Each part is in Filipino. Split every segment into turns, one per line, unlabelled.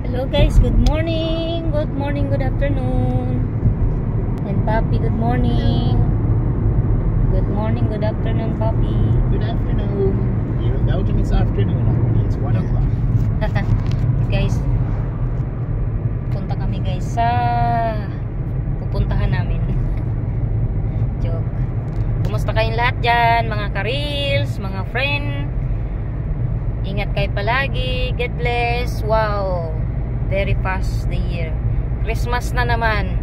Hello guys, good morning, good afternoon. And Papi, good morning. Good afternoon, Papi.
Good afternoon. Even though it's afternoon already, it's 1 o'clock.
Guys, punta kami guys sa pupuntahan namin. Joke. Kumusta kayong lahat dyan, mga ka-reels, mga friend? Ingat kayo palagi. God bless. Wow, very fast the year. Christmas na naman.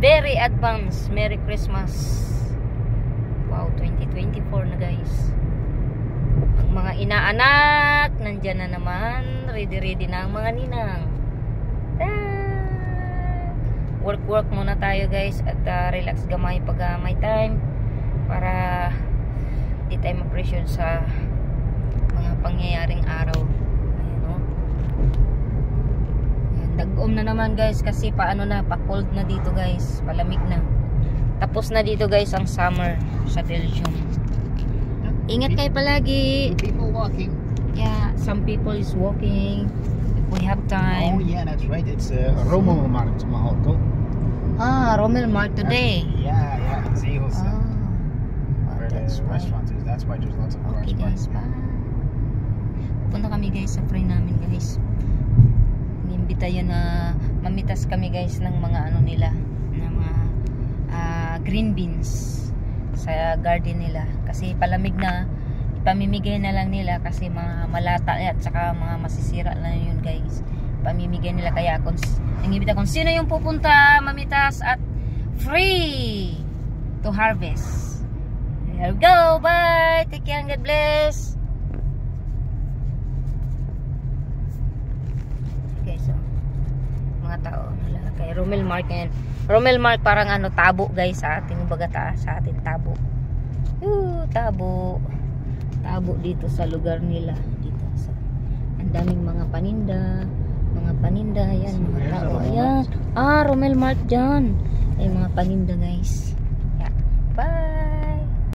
Very advance. Merry Christmas. Wow, 2024 na guys. Ang mga inaanak nandyan na naman. Ready na ang mga ninang. Work muna tayo guys. At relax gamay pag may time. Para di tayo ma-pressure sa mga pangyayaring araw. Ayan o. Dag-om na naman guys. Kasi paano na, pa-cold na dito guys. Palamig na. Tapos na dito guys ang summer sa Belgium. Ingat kayo palagi.
People walking.
Yeah, some people is walking. If we have time.
Oh yeah, that's right. It's Rommelmarkt tomorrow.
Ah, Rommelmarkt today.
Yeah, in Zegels. Where the
That's right.
restaurant is. That's why there's lots of cars.
Okay guys, bye. Pupunta kami guys sa friend namin guys. Inimbita yun na mamitas kami guys ng mga ano nila, ng mga green beans sa garden nila. Kasi palamig na, ipamimigay na lang nila kasi mga malata at saka mga masisira na yun guys. Pamimigay nila kaya kung nangimbita kung sino yung pupunta mamitas at free to harvest. Here we go. Bye. Take care and God bless. Okay, so mga tao nalalakay. Rommelmarkt ngayon. Rommelmarkt parang ano, tabo guys sa ating bagata, sa ating tabo. Tabo. Tabo dito sa lugar nila. Dito sa ang daming mga paninda. Ayan, mga tao. Ayan. Rommelmarkt dyan. Ay, mga paninda guys.